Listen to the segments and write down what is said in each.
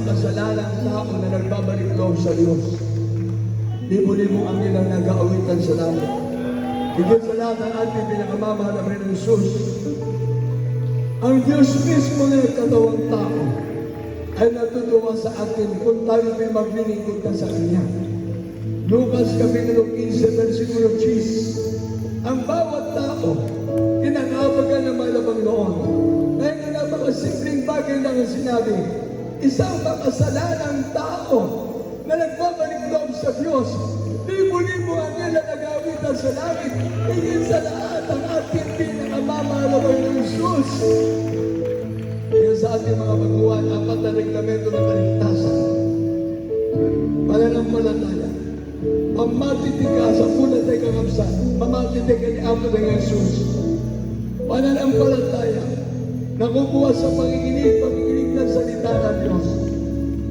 makasalanang tao na nagbabalik loob sa Diyos. Libo-libong anghel ang nag-aawitan sa langit. Higit sa lahat ang ating pinakamamahal na Panginoong Hesus, ang Diyos mismo na nagkatawang tao ay natutuwa sa atin kung tayo may maglilingkod ka sa Kanya. Lucas Kapitulo 15, versikulo 10. Ang bawat tao, kinakabagan ng malabang noon. Ngayon na napakasimpleng bagay lang ang sinabi, isang makasalanang tao na nagbabalik loob sa Diyos. Libo-libo ang nila nag-aawitan sa langit. Higit sa lahat ang ating pinakamamahal na Panginoong Hesus. Kaya sa ating mga baguhan, apat na reglamento ng kaligtasan. Pananampalataya. Pamatitig ka sa punat ay kakamsan. Pamatitig ka ni Apo ng Hesus. Pananampalataya. Nakukuha sa pakikinig ng salita ng Diyos.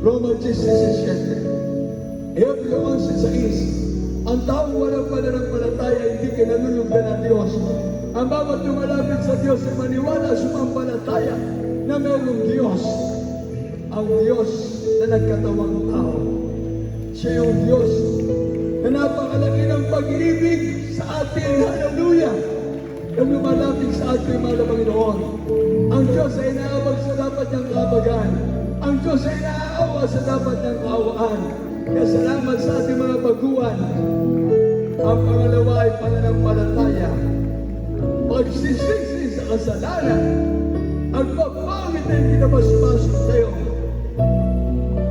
Romans 16:17. Hebreo 11:6. Ang taong walang pananampalataya hindi kinalulugdan ng Diyos. Ang bawat lumalapit sa Diyos ay maniwala sumampalataya na mayroong Diyos. Ang Diyos na nagkatawang tao. Siya yung Diyos na napakalaki ng pag-ibig sa atin. Hallelujah! Na lumalapit sa ating mga Panginoon. Ang Diyos ay naawag sa dapat niyang kabagan. Ang Diyos ay naaawa sa dapat niyang kaawaan. Kaya salamat sa ating mga baguhan. Ang pangalawa ay pananampalataya. Pagsisisi sa kasalanan. Ang papangit na pinabasbasok sa'yo.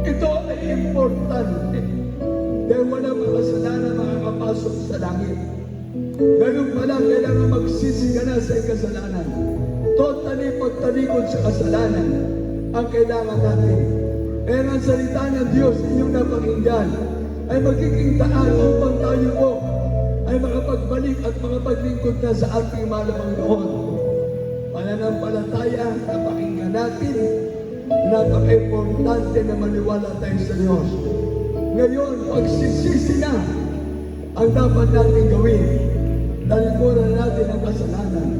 Ito ay importante. Dahil wala mga kasalanan makakapasok sa langit. Ganun pala, kailangan magsisi ka na sa kasalanan. Totally pagtalikod sa kasalanan ang kailangan natin. Kaya ang salita ng Diyos inyong napakinggan ay magiging daan upang tayo po ay makapagbalik at makapaglingkod na sa ating mahal na Panginoon. Pananampalataya, napakinggan natin, napaka-importante na maniwala tayo sa Diyos. Ngayon, pagsisisi na ang dapat natin gawin. Talikuran natin ang kasalanan.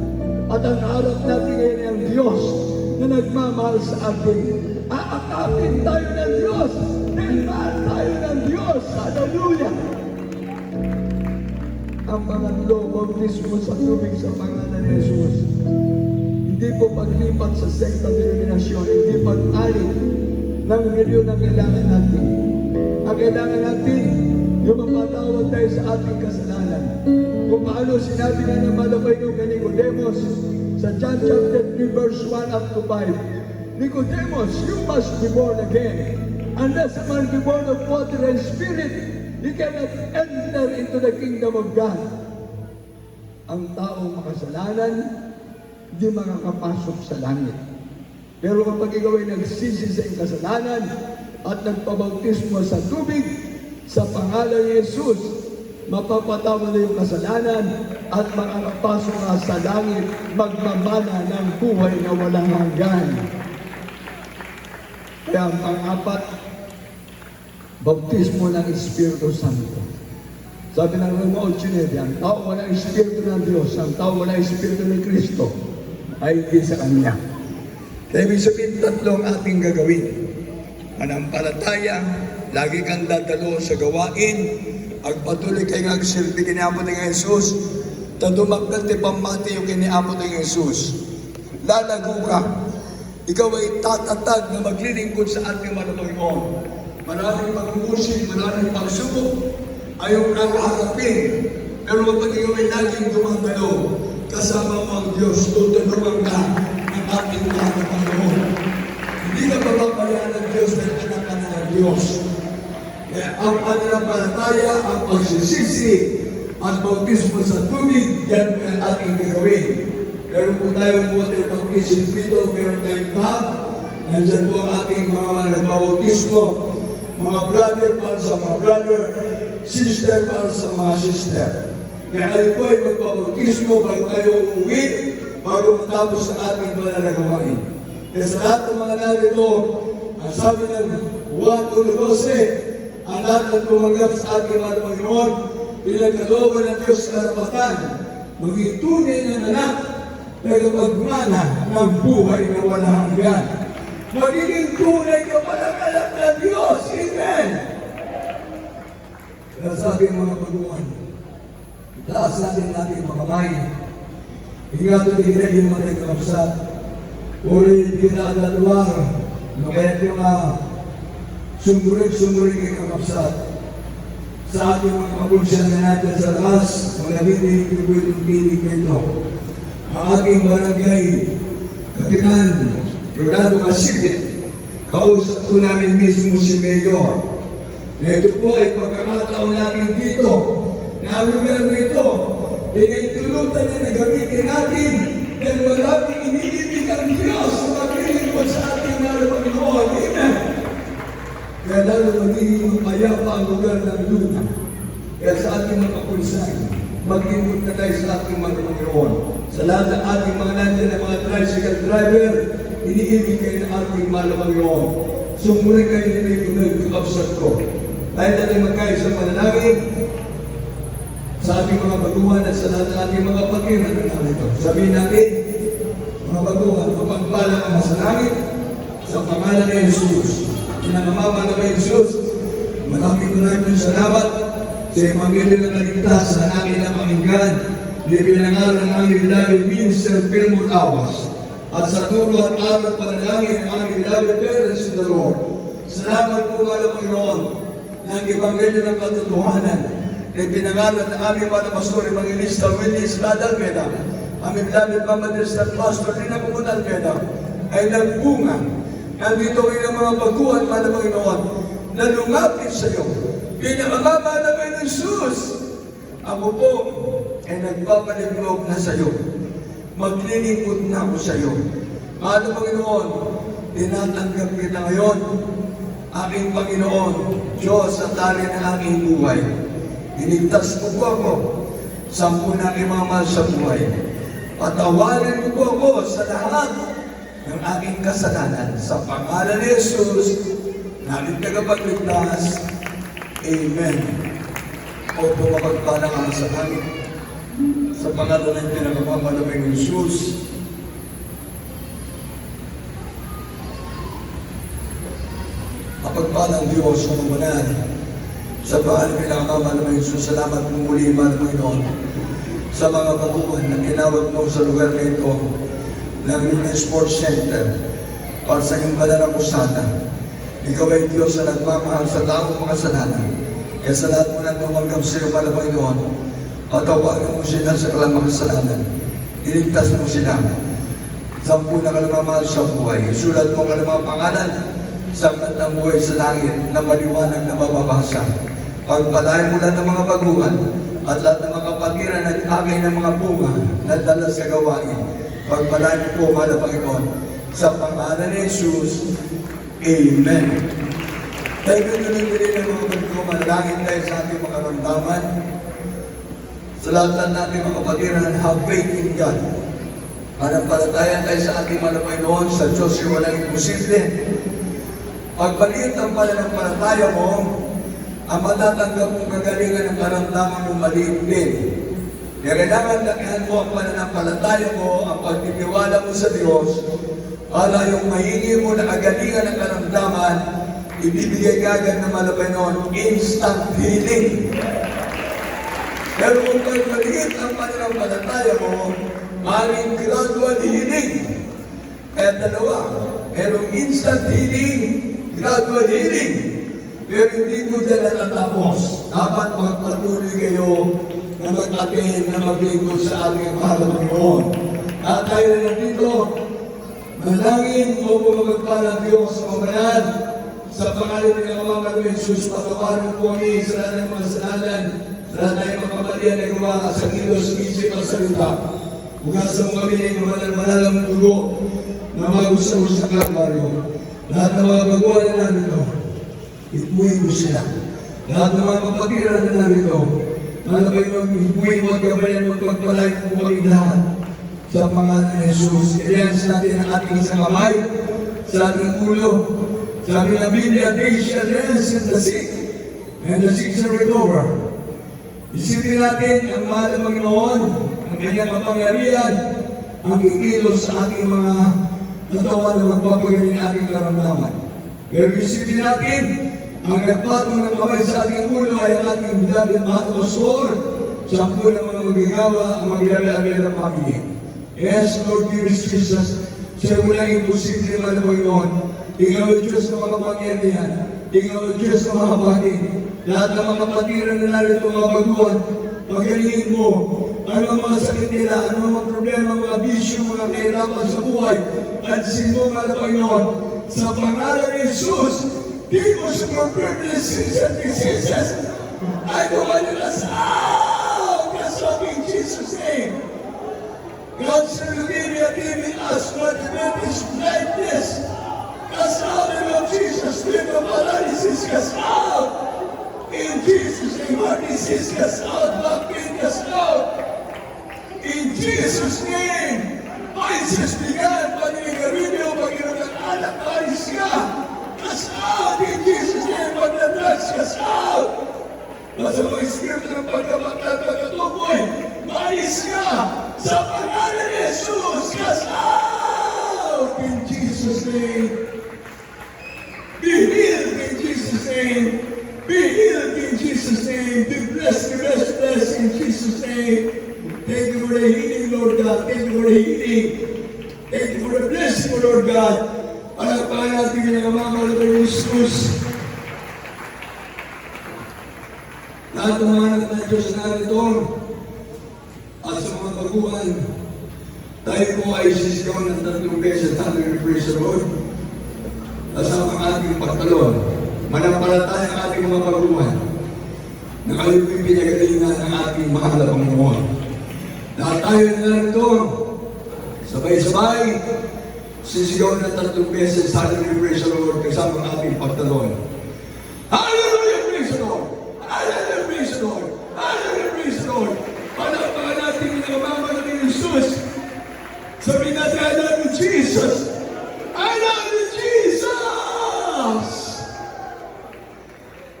At ang harap natin ngayon ay ang Diyos na nagmamahal sa atin. Aakapin tayo ng Diyos. Nagmahal tayo ng Diyos. Hallelujah! Ang pangatlo, bautismo sa tubig sa pangalan ni Jesus. Hindi po paglipat sa sektang denominasyon, hindi pag-alit ng milyon ang kailangan natin. Ang kailangan natin, yung mapatawad tayo sa ating kasalanan. Kung paano sinabi na ng malabay ng Nicodemus sa John chapter 3 verse 1 up to 5. Nicodemus, you must be born again. Unless a man be born of water and spirit, he cannot enter into the kingdom of God. Ang taong makasalanan, hindi makakapasok sa langit. Pero kapag ikaw ay nagsisi sa iyong kasalanan at nagpabautismo sa tubig, sa pangalan ni Jesus, mapapatawad na yung kasalanan at makakapasok ka sa langit, magmamana ng buhay na walang hanggan. Kaya ang pang-apat, bautismo ng Espiritu Santo. Sabi ng Roma 8:9, ang tao walang Espiritu ng Diyos, ang tao walang Espiritu ni Kristo, ay hindi sa Kanya. Kaya ibig sabihin, tatlong ating gagawin. Manampalataya, lagi kang dadalo sa gawain, agpatuloy kayo nga agsilbi kiniabot ng Jesus, tadumakal ti pamati yung kiniabot ng Jesus. Lalago ka, ikaw ay tatatag na maglilingkod sa ating Panginoon. Maraming pag-uusig, maraming pagsubok, ayaw kang harapin. Pero kapag ikaw ay laging dumagalo, kasama mo ang Diyos, tutulungan ka ng ating Panginoon. Hindi ka pababayaan ng Diyos na anak ng Diyos. Kaya ang pananampalataya, ang pagsisisi, ang bautismo sa tubig, yan ang ating gagawin. Meron po tayong water baptism dito, meron tayong tub, nandyan po ang ating mga nagbautismo, mga brother para sa mga brother, sister para sa mga sister. Kaya kayo po ay magbautismo bago kayo uuwi, bago matapos sa ating pananagawain. Kaya sa lahat ng mga narito, ang sabi ng Juan 1:12, ang lahat ng tumanggap sa ating mga Panginoon, pinagkalooban ng Diyos sa karapatan, maging tunay ng anak, nagpagmana ng buhay na walang hanggan. Magiging tunay ka palang anak Sabi ng mga baguhan, taas natin natin mga kamay. Ingat at tingnan yung mga nagkakapsat. Uri pinakadalawar, kaya yung sumurik yung kakapsat. Sa ating mga kabulsyan na natin sa taas, mga pinig nito. Ang ating barangay, Kapitan, Rolando Casillas, kausap ko namin mismo si Mayor. Na ito po ay pagkakataon namin dito, na ang lugar nito, pinagtulutan na gamitin natin dahil maraming iniibig ang Diyos na maglilingkod sa ating mga Panginoon. Amen. Kaya lalo magiging mapayapa ang lugar ng lupa. Kaya sa ating mga kapulisan, maglingkod na tayo sa ating mga Panginoon. Sa lahat ng ating mga nandiyan na mga tricycle driver, iniibig kayo ng ating mga Panginoon. Sumurin kayo nila yung nagkakapsat ko. Tayo natin magkayo sa panalangin, sa ating mga baguhan at sa lahat ng ating mga pagkiran na narito. Sabihin natin, mga baguhan, mapagpala ang nasa langit sa pangalan ni Jesus. Pinangamama na kay Jesus, maraming salamat sa Evangelyo na kaligtas na namin na pakinggan. Pinangalan ng aming beloved Minister Philmon Awas at sa turo at araw panalangin ng aming beloved parents in the Lord. Salamat po mga Panginoon ng Evangelyo ng katotohanan na pinangalan ng aming mga pastor, Evangelista Willis Ladalmeda, aming beloved Mamadristan Pastor, Rina Pumunalmeda, ay nagbunga. Nandito kayo ng mga baguhan, mga Panginoon, na lumapit sa iyo. Pinamama na kayo ng Jesus. Ako po ay nagpapaliblog na sa iyo. Maglilingkod na ako sa iyo. Mga Panginoon, tinatanggap kita ngayon, aking Panginoon, Diyos at tali ng aking buhay. Iligtas mo po ako sa muna aking mga mahal sa buhay. Patawarin mo po ako sa lahat ng aking kasalanan. Sa pangalan ni Jesus, namin tagapagligtas. Amen. O pumapagpalang ang sa langit. Sa pangalan ng pinagpapalabay ng Jesus, kapagpalang Diyos sa mamunan. Sa pangalan ng pinagpapalabay ng Jesus, salamat mo muli, mga Panginoon, sa mga baguhan na tinawag mo sa lugar na ito ng Luna Sports Center para sa iyong banal na kusada. Ikaw ay Diyos na nagmamahal sa taong mga kasalanan. Kaya sa lahat mo na tumanggap sa iyo, mga Panginoon, patawagan mo sila sa kalamang kasalanan. Iligtas mo sila. Sampu na kalamamahal sa buhay. Isulat mo kalamang pangalan sa aklat ng buhay sa langit na maliwanag na mababasa. Pagpalain mo lahat ng mga baguhan at lahat ng mga kapatiran at agay ng mga bunga na dala sa gawain. Pagpalain mo po, mga Panginoon, sa pangalan ni Jesus. Amen. Tayo tuloy ng mga bago, manalangin tayo sa ating mga karamdaman. Sa lahat ng ating mga kapatiran, have faith in God. Manampalataya tayo sa ating mga Panginoon, sa Diyos yung walang imposible. Pagpalit ang pananampalataya mo, ang matatanggap mong kagalingan ng karamdaman mo maliit din. Kaya kailangan lakihan mo ang pananampalataya mo, ang pagtitiwala mo sa Diyos, para yung mahingi mo na kagalingan ng karamdaman, ibibigay agad ng malabay noon, instant healing. Pero kung maliit ang pananampalataya mo, maaaring gradual healing. Kaya dalawa, merong instant healing, gradual healing. Pero hindi mo dyan natatapos. Dapat magpatuloy kayo na mag-atin, na maglingkod sa ating mahal na Panginoon. At tayo na nandito, manalangin o pumagpalang Diyos sa pamanan. Sa pangalan ng Ama ng Jesus, patawarin po kami sa lahat ng mga kasalanan, sa lahat ng mga kamalian na gawa sa kilos, isip at salita. Ugasan mo kami ng manalang dugo na magusaw sa Kalbaryo. Lahat ng mga baguhan na narito, ipuhin mo sila. Lahat ng mga kapatiran na narito, ipuhin mo at gabayan mo at pagpalain mo kami lahat. Sa pangalan ni Jesus, i-realize natin ang ating isang kamay, sa ating ulo. Sabi ng Biblia, they shall rest in the sick, and the sick shall recover. Isipin natin ang mahal ng Panginoon, ang kanyang kapangyarihan, ang ikilos sa ating mga katawan na magpapagaling ng ating karamdaman. Pero isipin natin Ang nagpatong ng kamay sa ating ulo ay ang ating beloved Pastor. Sampu ng mga magigawa ang maglalagay ng pamilya. Yes, Lord, dear Jesus, siya walang imposible man, Panginoon. Ikaw ang Diyos na makapangyarihan. Ikaw ang Diyos na makapatid. Lahat ng mga patiran na narito mga baguhan, pagalingin mo. Ano ang mga sakit nila, ano ang mga problema, mga bisyo, mga kahirapan sa buhay. At sinuman na Panginoon, sa pangalan ni Jesus, di mo sa mga privileges and diseases. I command you to sound, cast out in Jesus' name. God shall give us what the is blindness. Cast out in the name of Jesus, spirit of paralysis, cast out. In Jesus' name, heart disease, cast out. Back pain, cast out. In Jesus' name, Pisces began, pag-inigabibyo, pag-inag ng anak, alis ka. Cast out. In Jesus' name, pag-drugs, cast out. Basta mga espiritu ng pagkabatad, pagkatuboy, maalis ka. Sa pangalan ni Jesus, cast out. In Jesus' name, be healed in Jesus' name. Be healed in Jesus' name. Be blessed, blessed in Jesus' name. Thank you for the healing, Lord God. Thank you for the healing. Thank you for the blessing, Lord God. Palagpakan natin yung namamahal ng Jesus. Lahat ng mga anak ng Diyos narito at sa mga baguhan, tayo po ay sisigaw ng 3 beses natin yung praise the Lord. Kasama ang ating pagtalon. Manampalataya ang ating mga baguhan na kayo po'y pinagalingan ng ating mahal na Panginoon. Lahat tayo narito, sabay-sabay, sisigaw ng 3 beses natin yung praise the Lord kasama ang ating pagtalon. Hallelujah, praise the Lord! Hallelujah, praise the Lord! Hallelujah, praise the Lord! Panapakan natin yung namamahal ng Jesus. Sabihin natin, I love you, Jesus! I love you, Jesus!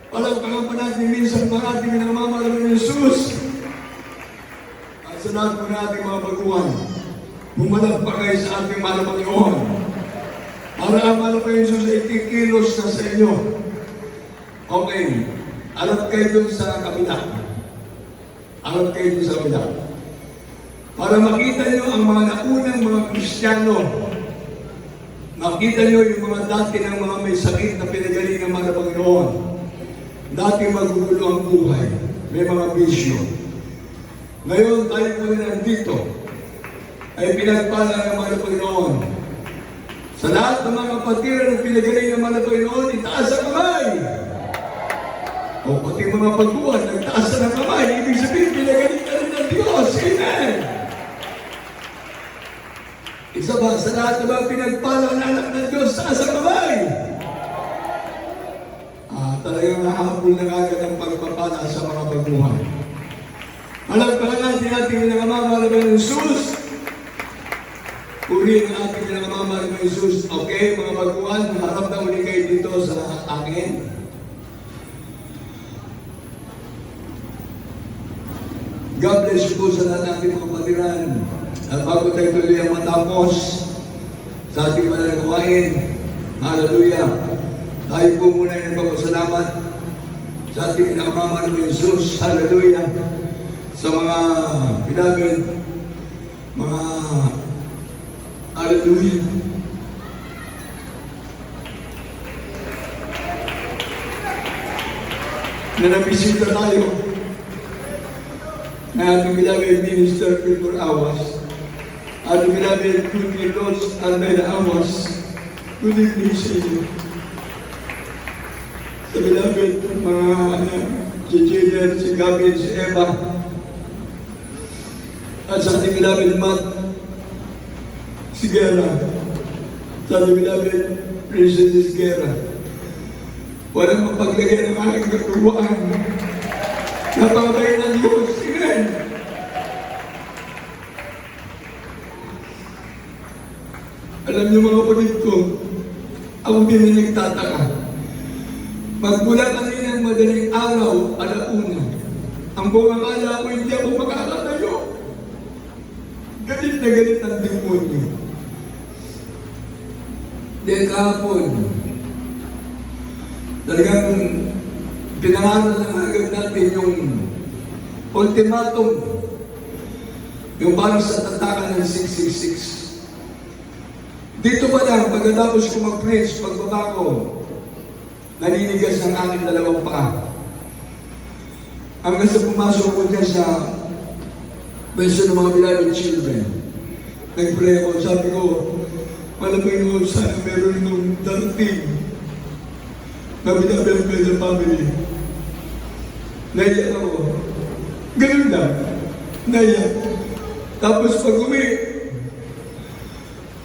Panapakan pa natin minsan pa natin yung namamahal ng Jesus. At sa lahat po natin mga baguhan, bumalag pa kayo sa ating mahal na Panginoon. Para ang mahal na Jesus ay kikilos na sa inyo. Okay. Alam kayo dun sa kabila. Alam kayo dun sa kabila. Para makita nyo ang mga naunang mga Kristiyano. Makita nyo yung mga dati ng mga may sakit na pinagaling ng mga Panginoon. Dati magugulo ang buhay. May mga bisyo. Ngayon tayo po na nandito ay pinagpala ng mga Panginoon. Sa lahat ng mga kapatiran na pinagaling ng mga Panginoon, itaas ang kamay! O pati mga pagbuwan, nagtaas na ng kamay, ibig sabihin, pinagaling ka rin ng Diyos. Amen! Isa ba, sa lahat ng mga pinagpala ng anak ng Diyos, taas ang kamay! Talagang nahabol na agad ang pagpapala sa mga pagbuwan. Malagpakan natin ating pinakamamahal ng Jesus. Purihin ang ating pinakamamahal ng Jesus. Okay, mga pagbuwan, harap na uli kayo dito sa akin. God bless you po sa lahat natin mga kapatiran. At bago tayo tuloy ang matapos sa ating managawain, hallelujah, tayo po muna ay nagpapasalamat sa ating pinakamamahal ng Jesus, hallelujah, sa mga beloved, mga hallelujah. Na nabisita tayo na ating beloved Minister Victor Awas, ating beloved Kundi Los Almeida Awas, good evening sa inyo. Sa beloved mga si Jillian, si Gavin, si Eva, at sa ating beloved Matt, si Guerra, sa ating beloved Princess Guerra, walang mapaglagay ng aking katuwaan. Napakabay ng Diyos. Amen. Alam niyo mga kapatid ko, akong pinagtataka. Magmula kaninang madaling araw, alauna, ang buong akala ko hindi ako makakatayo. Galit na galit ang demonyo. Dahil kahapon, Talagang pinangalan ng agad natin yung ultimatum, yung parang sa tatakan ng 666. Dito pa lang, pagkatapos ko mag-preach, pagbaba ko, naninigas ang aking dalawang paa. Hanggang sa pumasok ko dyan sa mention ng mga beloved children. Nag-pray ako, sabi ko, malamay mo, sana meron nung darating na beloved sa family. Naiyak ako. Ganun lang. Naiyak. Tapos pag uwi,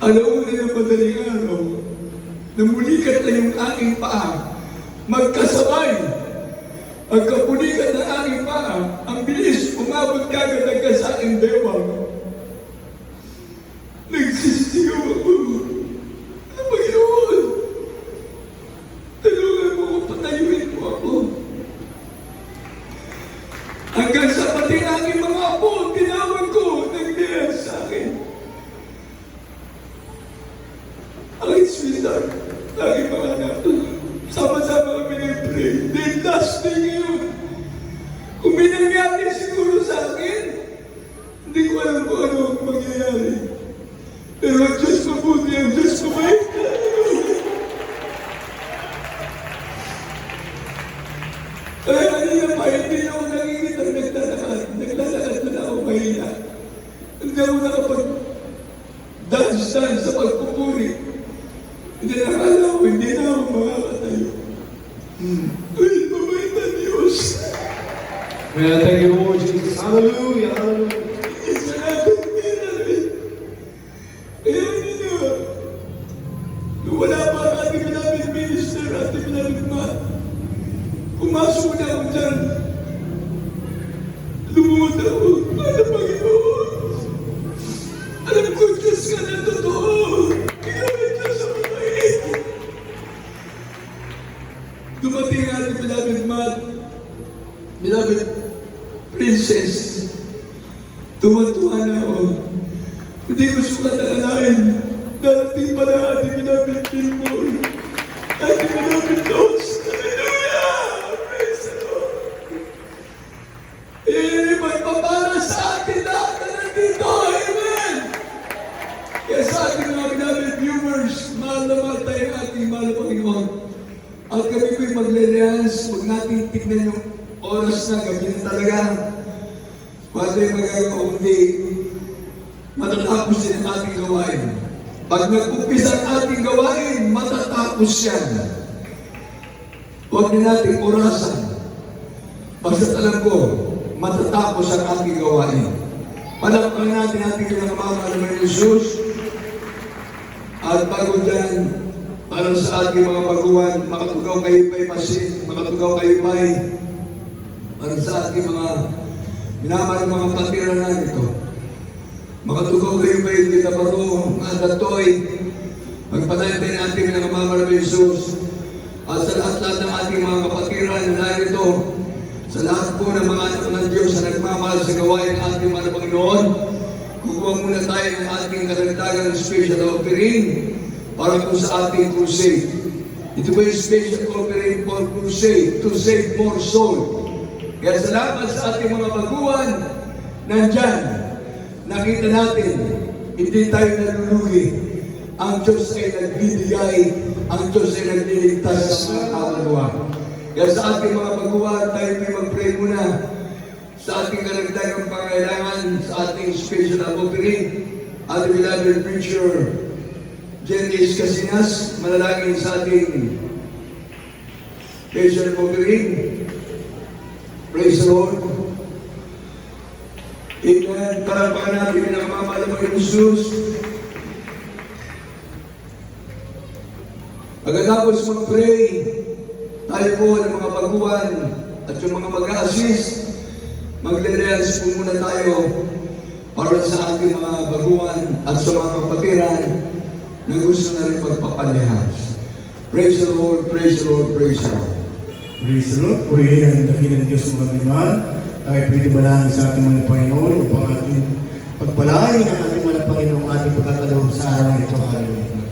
alauna ng madaling araw, namulikat na yung aking paa. Magkasabay. Ang kapulikat ng aking paa, ang bilis, umabot kagad agad sa aking bewang. Nagsisigaw ako. Ano ba yun? Tulungan mo ko, patayuin mo ako. Hanggang sa pati ng aking mga apo, tinawag ko, nagbiyay sa akin. Aking sweetheart, aking mga anak, sama-sama kami nag-pray. Then last day ngayon, kung may nangyari siguro sa akin, hindi ko alam kung ano ang mangyayari. Pero ang Diyos mabuti, ang Diyos mabait. Kaya kanina pa, hindi ako nakikita naglalakad. Naglalakad na ako mahina. Hindi ako nakapag-dance sa pagpupuri. Hindi nakala ko, hindi na ako makakatayo. Ay, mabait na Diyos. Well, thank you, Lord Jesus. Hallelujah, hallelujah. Isa natin pinari. Kaya ninyo, nung wala pa ang ating pinamit minister, ating pinamit mat, pumasok na ako dyan. Lumuhod ako. Ano, Panginoon? Alam ko, Diyos ka na totoo. Ginawin Diyos sa mabait. Dumating ang ating pinamit mat, beloved princess, tuwa-tuwa na ako. Hindi ko sukat alalain. Darating pa na ating pinamit Pilmon. Ating pinamit Diyos. Hallelujah! Praise the Lord. Magpapara sa atin lahat na nandito. Amen! Kaya sa ating mga pinamit viewers, mahal na mahal tayo ating mahal na Panginoon. At kami ko'y magle-realize, huwag natin tignan yung oras na, gabi na talaga. Wala yung magagawa kundi matatapos din ang ating gawain. Pag nag-upis ang ating gawain, matatapos yan. Huwag na natin orasan. Basta alam ko, matatapos ang ating gawain. Palakpan natin ating pinakamamahal na Jesus. At bago dyan, para sa ating mga baguhan, makatugaw kayo pa'y masin, makatugaw kayo pa'y para sa ating mga minamahal mga patiranan ito. Makatugaw kayo pa'y hindi na baro, mga datoy, magpatayin tayo natin pinakamamahal na Jesus. At sa lahat-lahat ng ating mga kapatiran na narito, sa lahat po ng mga anak ng Diyos na nagmamahal sa gawain ng ating mga Panginoon, kukuha muna tayo ng ating karagdagang special offering para po sa ating crusade. Ito po yung special offering for crusade to save more soul. Kaya salamat sa ating mga baguhan nandyan. Nakita natin, hindi tayo nalulugi. Ang Diyos ay nagbibigay, ang Diyos ay nagliligtas sa mga kaluluwa. Kaya sa ating mga baguhan, tayo may mag-pray muna sa ating karagdagang pangailangan, sa ating special offering. Ating beloved preacher, Janice Casinas, manalangin sa ating special offering. Praise the Lord. Amen. Parapakan natin ang pinakamamahal na Jesus. Pagkatapos mag-pray, tayo po ng mga baguhan at yung mga mag-a-assist, magle-realize po muna tayo para sa ating mga baguhan at sa mga kapatiran na gusto na rin magpapalihas. Praise the Lord, praise the Lord, praise the Lord. Praise the Lord. Purihin ang dakilang Diyos mga kaibigan. Tayo pwede malangin sa ating mga Panginoon upang ating pagpalain ang ating mga Panginoon ating pagkakaloob sa araw nito. Hallelujah.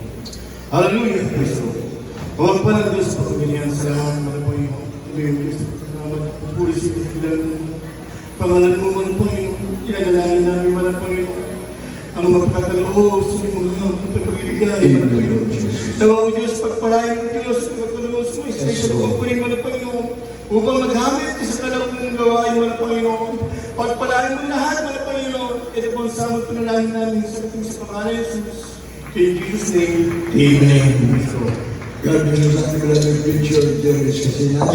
Hallelujah. Praise the Lord. Huwag pa ng Diyos pagpilihan sa lahat ng Pangalan mo man, Panginoon, ilalalain namin man, Panginoon. Ang magkakaloob sa mga pagpapagibigay, Panginoon. Nawa mo Diyos, pagpalain mo Diyos, ang magkakaloob mo, especially kung kunin mo na Panginoon, upang maghamit sa kalawang gawain mo na Panginoon. Pagpalain mo lahat mo na Panginoon. Ito po ang samot panalangin namin sa ating sa pangalan ng Jesus. In Jesus' name, Amen. God bless us and bless the future of Diyos kasi na.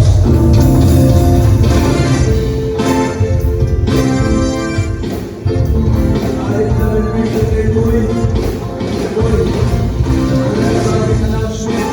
Ay, namin picture kay Boy. Kay Boy. Ang sa ating announcement.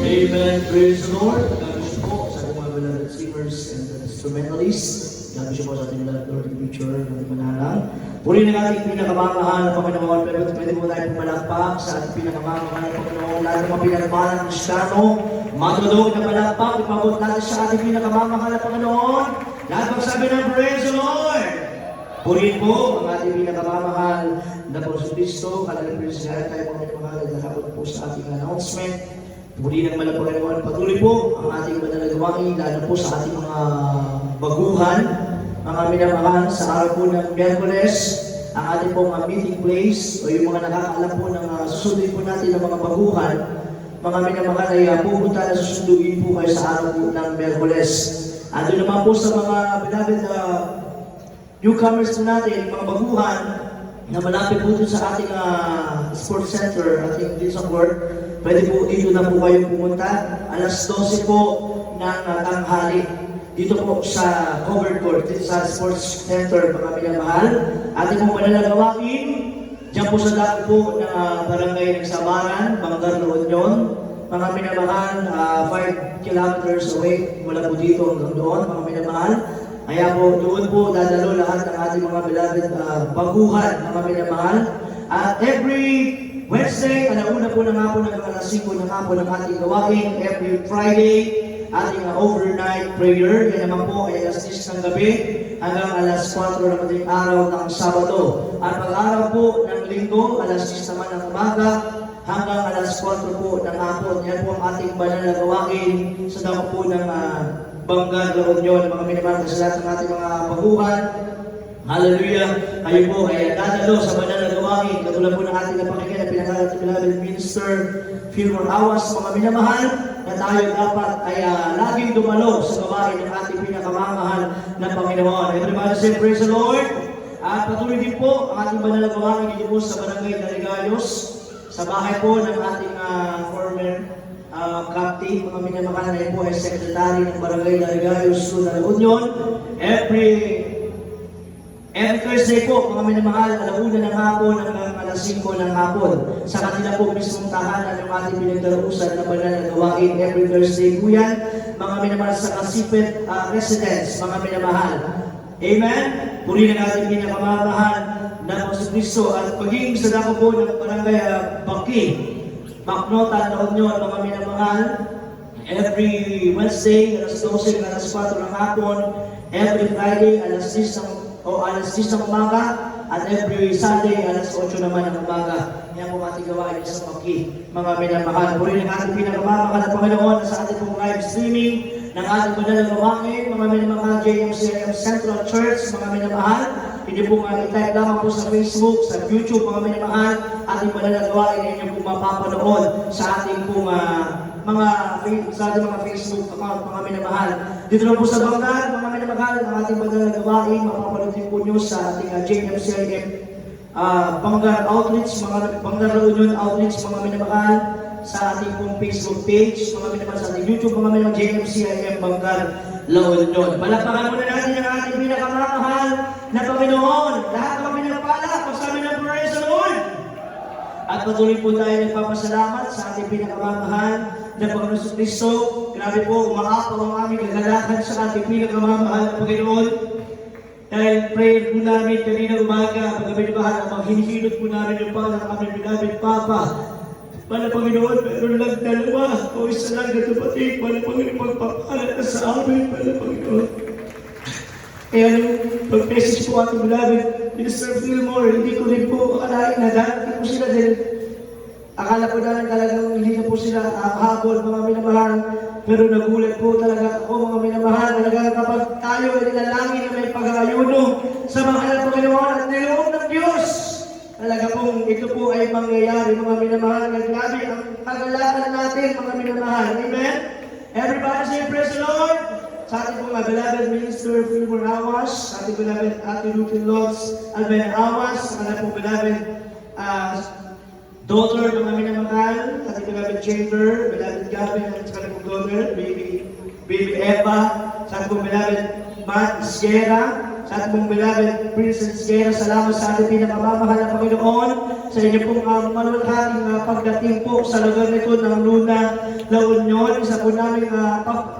Amen. Praise the Lord. God bless you po sa ating mga beloved singers and instrumentalists. God bless you po sa ating beloved Lord Picture ng Manalang. Puri ng ating pinakamamahal na Panginoon. Pero pwede po tayo pumalakpak sa ating pinakamamahal na Panginoon. Lalo mga pinagmahal ng Kristiyano. Matulog na palakpak. Ipabot natin sa ating pinakamamahal na Panginoon. Lahat magsabi ng Praise the Lord. Purihin po ang ating pinakamamahal na Panginoon Kristo. Kalalang Presidente tayo mga pinagmahal na nakapot po sa ating announcement. Muli ng Malapurewan, patuloy po ang ating banal na gawain, lalo po sa ating mga baguhan, mga minamahal sa araw po ng Miyerkules, ang ating pong meeting place, o yung mga nakakaalam po ng susundin po natin ng mga baguhan, mga minamahal ay pupunta na susunduin po kayo sa araw po ng Miyerkules. At doon naman po sa mga beloved newcomers po natin, mga baguhan, na malapit po dun sa ating sports center, ating resort, pwede po dito na po kayong pumunta. Alas 12 po ng tanghali. dito po sa covered court, dito sa Sports Center, mga minamahal. Ating po mananagawain, diyan po sa dako po ng barangay ng Sabaran, Bangar La Union. Mga minamahal, 5 kilometers away mula po dito hanggang doon, mga minamahal. Kaya po, doon po dadalo lahat ng ating mga beloved baguhan, mga minamahal. At every Wednesday, alauna po ng hapon hanggang alas 5 ng hapon ng ating gawain. Every Friday, ating overnight prayer. Yan naman po ay alas 10 ng gabi hanggang alas 4 ng madaling araw ng Sabado. At pag-araw po ng Linggo, alas 10 naman ng umaga hanggang alas 4 po ng hapon. Yan po ang ating banal na gawain sa dako po ng Bangar La Union, mga minamahal sa lahat ng ating mga baguhan. Hallelujah! Kayo po ay dadalo sa banal na gawain. Katulad po ng ating napakinggan na pinangalan ng beloved Minister Fillmore Awas, mga minamahal, na tayo dapat ay laging dumalo sa gawain ng ating pinakamamahal na Panginoon. Everybody say, praise the Lord! At patuloy din po ang ating banal na gawain dito po sa Barangay Darigayos, sa bahay po ng ating former captain, mga minamahal na po ay secretary ng Barangay Darigayos, La Union. Every Thursday po, mga minamahal, alauna ng hapon hanggang alas 5 ng hapon. Sa kanila po mismong tahanan ng ating pinagdarusan na banal na gawain. Every Thursday po yan, mga minamahal sa Kasipet Residence, mga minamahal. Amen? Puri na natin pinakamamahal na Panginoon Kristo at maging sa dako po ng Barangay Baki, Macnota, La Union, mga minamahal. Every Wednesday, alas 12 hanggang alas 4 ng hapon. Every Friday, alas 10 ng umaga, at every Sunday, alas 8 naman ng umaga. Yan po ating gawain sa Baki, mga minamahal. Puri ng ating pinakamamahal na Panginoon sa ating pong live streaming ng ating banal na gawain, mga minamahal, JMCM Central Church, mga minamahal. Hindi po i-type lamang po sa Facebook, sa YouTube, mga minamahal, ating banal na gawain na inyo po mapapanood sa ating pong sa ating mga Facebook account, mga minamahal. Dito lang po sa Bangar, mga minamahal, ang ating banal na gawain, mapapanood din po nyo sa ating JMCM Bangar Outreach, mga Bangar La Union Outreach, mga minamahal, sa ating pong Facebook page, mga minamahal, sa ating YouTube, mga minamahal, JMCM Bangar La Union. Palakpakan muna natin ang ating pinakamamahal na Panginoon. Lahat ng minamahal, pasabi ng praise the Lord. At patuloy po tayo nagpapasalamat sa ating pinakamamahal na Panginoon Kristo. Grabe po, umaapaw ang aming kagalakan sa ating pinakamamahal na Panginoon. Dahil prayer po namin kanina umaga, paggabi na bahal, ang hinihilot po namin yung pangalan ng aming beloved Papa. Mana Panginoon, meron lang dalawa o isa lang na dumating. Mana Panginoon, magpapalat na sa amin, Mana Panginoon. Kaya nung pag-message po ating beloved Minister Fillmore, hindi ko rin po akalain na dahil po sila din. Akala ko namin talagang hindi na po sila habol, mga minamahal. Pero nagulat po talaga ako, mga minamahal. Talaga kapag tayo ay nilalangin na may pag-aayuno sa mahal na Panginoon at niloob ng Diyos, talaga pong ito po ay mangyayari, mga minamahal. Grabe ang kagalakan natin, mga minamahal. Amen? Everybody say, praise the Lord! Sa ating pong beloved Minister Fillmore Awas, sa ating beloved Ate Ruth Logs Alben Awas, sa ating pong beloved daughter, mga minamahal, ating beloved Chamber, beloved Gavin, at sa ating pong daughter, baby Eva, sa ating pong beloved Matt Sierra, sa ating pong beloved Princess Sierra. Salamat sa ating pinakamamahal na Panginoon sa inyo pong maluwalhating pagdating po sa lugar nito ng Luna, La Union. Isa po namin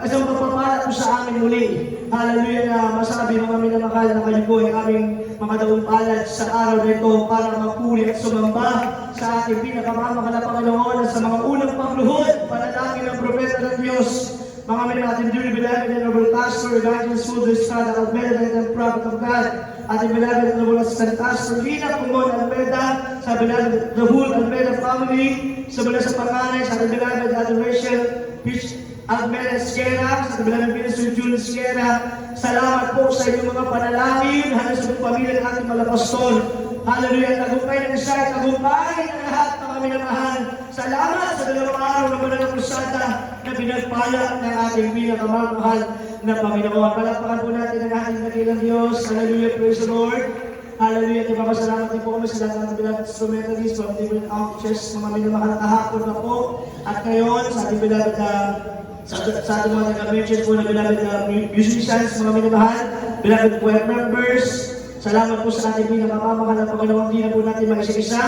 isang pagpapala po sa amin muli. Hallelujah, na masabi, mga minamahal, na kayo po ay aming mga daupalad sa araw na ito para magpuri at sumamba sa ating pinakamamahal na Panginoon at sa mga unang pagluhod, panalangin ng propeta ng Diyos. Mga minamahal, ating dearly beloved and noble pastor, evangelist, Father Estrada Almeida, and prophet of God, ating beloved and noble assistant pastor, Lina Pumon Almeida, sa beloved the whole Almeida family, sa beloved sa panganay, sa ating beloved ating Rachel Peach Almeida Sierra, sa beloved Minister Julie Sierra. Salamat po sa inyong mga panalangin, halos sa pamilya ng ating mga pastor. Hallelujah, tagumpay ng isa, tagumpay ng lahat, mga minamahal. Salamat sa dalawang araw na manalang krusada na pinagpala ng ating pinakamamahal na Panginoon. Palakpakan po natin ang ating dakilang Diyos. Hallelujah, praise the Lord. Hallelujah, nagpapasalamat din po kami sa lahat ng ating beloved instrumentalists from different outreaches, mga minamahal kahapon na po. At ngayon, sa ating beloved sa ating mga taga-mentions po na beloved musicians, mga minamahal, beloved choir members, salamat po sa ating pinakamamahal na Panginoon, di na po natin mag-isa-isa.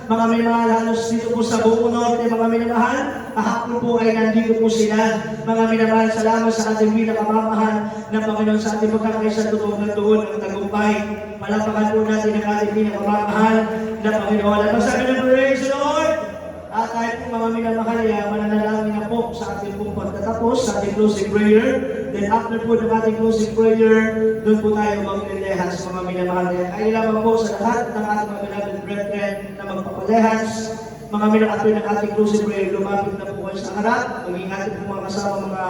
Mga minamahal, halos dito po sa buong norte, mga minamahal, kahapon po ay nandito po sila. Mga minamahal, salamat sa ating pinakamamahal na Panginoon sa ating pagkakaisa tutuog na doon ang tagumpay. Palapakan po natin ang ating pinakamamahal na Panginoon. At masabi na praise the Lord! At tayo po mga minamahal, mananalangin na po sa ating pong pagtatapos, sa ating closing prayer. Then after po ng ating closing prayer, doon po tayo maglilehas mga minamahal. Ay lamang po sa lahat ng ating mga beloved brethren na magpapalehas. Mga minamahal ng ating closing prayer, lumapit na po kayo sa harap. Maging ating po mga kasama mga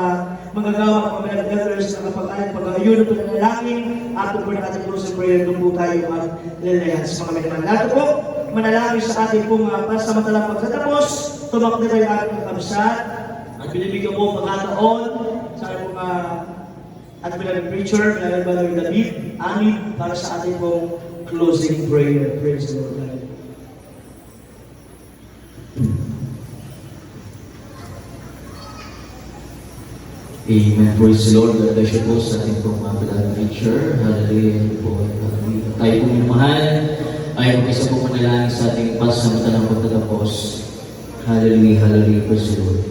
manggagawa, mga beloved elders na kapag-alit, pag-ayun po ng lalangin. After po ng ating closing prayer, doon po tayo maglilehas mga minamahal. Lahat po, manalangin sa ating pong pasamatalang pagtatapos, tumakbo tayo ating kabsat, at binibigyan po pagkataon sa ating mga at beloved preacher, beloved Brother David, Anib, para sa ating pong closing prayer. Praise the Lord. Amen. Praise the Lord. God bless you po sa ating pong mga beloved preacher. Hallelujah po. Hallelujah. Tayo po minamahal ay mag-isa po manalangin sa ating pasamatalang pagtatapos. Hallelujah, hallelujah, praise the Lord.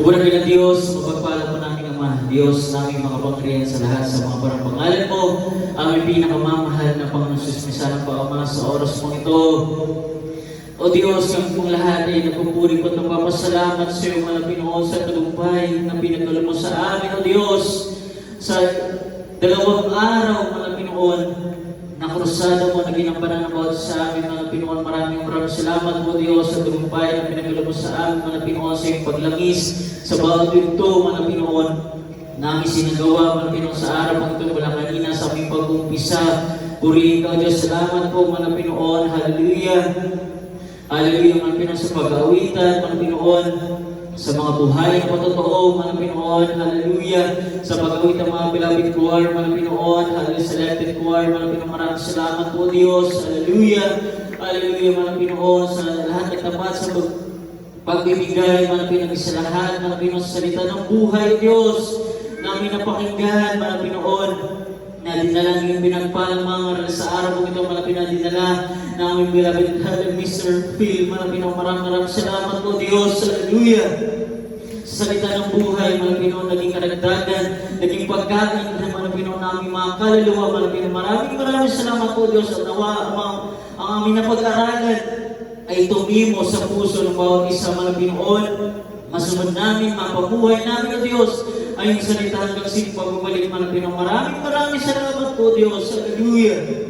Umunang bilang Diyos, mapagpala po namin Ama, Diyos, naming mga pangriyan sa lahat sa mga parang pangalan mo, aming pinakamamahal na Panginoon Susmisalang pa Ama sa oras mong ito. O Diyos, kami pong lahat ay nagpupuri ko at nagpapasalamat sa iyo, mga Pinoon, sa tagumpay na pinagdala mo sa amin, O Diyos, sa 2 araw, mga Pinoon, na krusada mo na ginampanan ng bawat sa amin, mga Pinoon. Maraming salamat mo, Diyos, sa tagumpay na pinagdala mo sa amin, mga Pinoon, sa iyong paglangis sa bawat yunto, mga Pinoon, namin sinagawa, mga Pinoon, sa araw ng ito, wala kanina sa aming pag-umpisa. Purihin ka, Diyos, salamat po, mga Pinoon. Hallelujah. Hallelujah, mga Pinoon, sa pag-aawitan, mga Pinoon, sa mga buhay na patotoo, mga Pinoon, hallelujah, sa pag-awit ng mga beloved choir, mga Pinoon, hallelujah, selected choir, mga Pinoon, maraming salamat po, Diyos, hallelujah, hallelujah, mga Pinoon, sa lahat ng tapat, sa pagbibigay, mga Pinoon, sa lahat, mga Pinoon, sa salita ng buhay, Diyos, namin napakinggan, mga Pinoon, na dinala yung pinagpalang mga sa araw kong ito, mga pinadinala namin beloved Mr. Phil, mga maraming salamat po, Diyos, hallelujah. Sa salita ng buhay, mga Pinoon, naging karagdagan, naging pagkain, mga Pinoon, namin mga kaluluwa, mga Pinoon, maraming salamat po, Diyos, at nawa ang aming napag-aralan ay tumimo sa puso ng bawat isa, mga Pinoon. Masunod namin, mapabuhay namin, O Diyos, ay yung salita hanggang pagbabalik, mga Pinoon. Maraming salamat po, Diyos, hallelujah.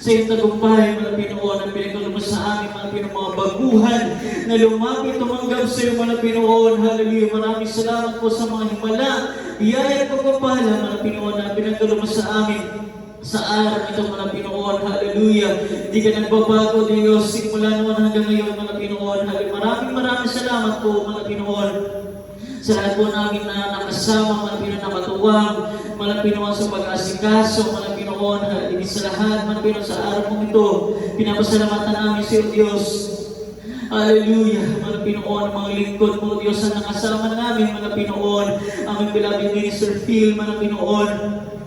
Sa iyong tagumpay, mga Pinoon, ang pinagdala mo sa amin, mga Pinoon, mga baguhan na lumapit, tumanggap sa iyo, mga Pinoon, hallelujah. Maraming salamat po sa mga himala, biyaya at pagpapala, mga Pinoon, na pinagdala mo sa amin sa araw ito, mga Pinoon, hallelujah. Di ka nagbabago, Diyos, simula noon hanggang ngayon, mga Pinoon, hallelujah. Maraming salamat po, mga Pinoon, sa lahat po namin na nakasama, mga Pinoon, nakatuwang, mga Pinoon, sa pag-asikaso, mga Pinoon, hallelujah, sa lahat, mga Pinoon, sa araw mong ito, pinapasalamatan namin sa iyo, Diyos. Hallelujah, mga Pinoon, mga lingkod mo, Diyos, na nakasama namin, mga Pinoon, aming beloved Minister Phil, mga Pinoon,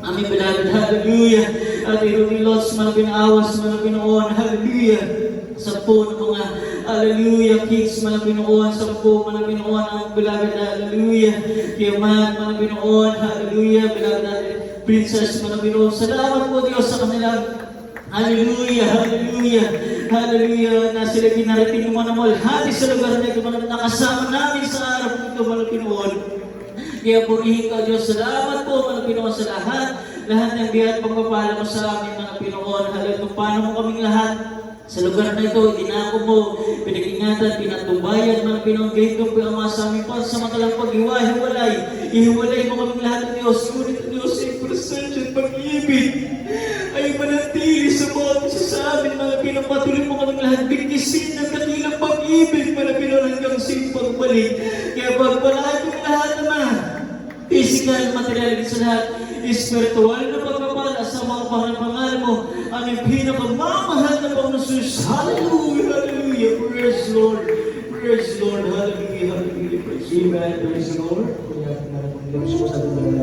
aming beloved, hallelujah, at Rudy Lots, mga Pinawas, mga Pinoon, hallelujah, sa po ng mga, hallelujah, kids, mga Pinoon, sa po, mga Pinoon, ang beloved, hallelujah, Kiyaman, mga Pinoon, hallelujah, beloved Princess, mga Pinoon, salamat po, Diyos, sa kanila. Hallelujah, hallelujah, hallelujah, na sila pinarating mo na malhati sa lugar na ito, mga nakasama namin sa araw nito, mga Pinoon. Kaya purihin ka, Diyos, salamat po, mga Pinoon, sa lahat ng biyaya at pagpapala mo sa amin, mga Pinoon. Hallelujah, kung paano mo kaming lahat sa lugar na ito, dinako mo, pinag-ingatan, pinatubayan, mga Pinoon, gayit ko po ang mga sa aming pansamatalang pag-hiwalay. Ihiwalay mo kaming lahat ng Diyos. Ngunit ang Diyos ay presensya at pag-ibig ay manatili sa bawat isa sa amin, mga Pinoon. Patuloy mo kaming lahat bignisin ng kanilang pag-ibig, mga Pinoon, hanggang sa iyong pagbalik. Kaya pagpalaan ko lahat naman, physical, material, sa lahat, spiritual na pagpapala sa mga pangalan mo, aming pinakamamahal na Panginoon Jesus. Hallelujah, hallelujah, praise Lord. Praise the Lord. Hallelujah. Hallelujah. Praise the Lord. Amen. Praise the Lord. Kaya Panginoon po sa ating mga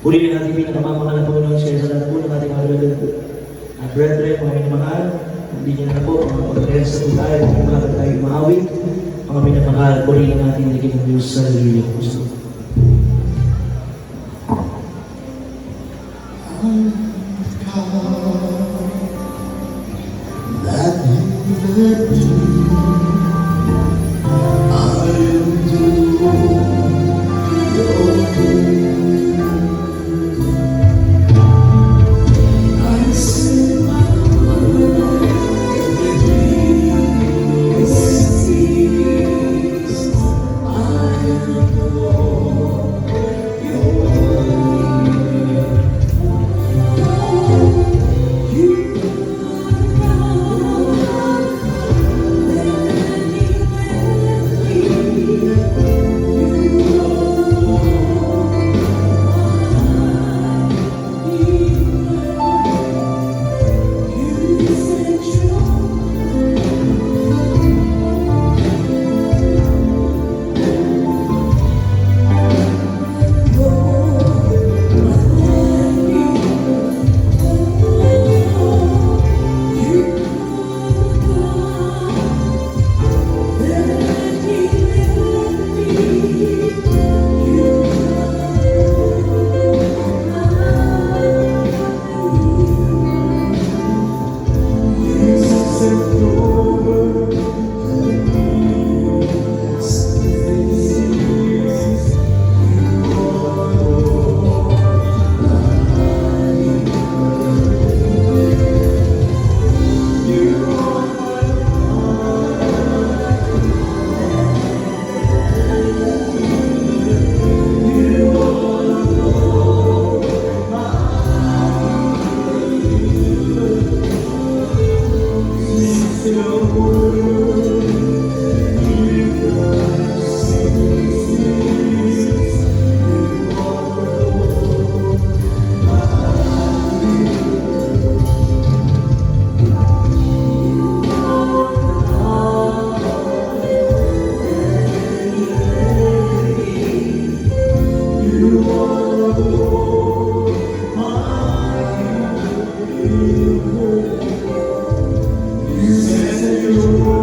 puri na natin pinakamamahal na Panginoon siya sa lahat po ng ating mga at brethren, mga minamahal, hindi niya na po, mga pagkarensa po tayo, mga tayo maawit, mga minamahal, puri na natin naging ng Diyos sa Hallelujah. You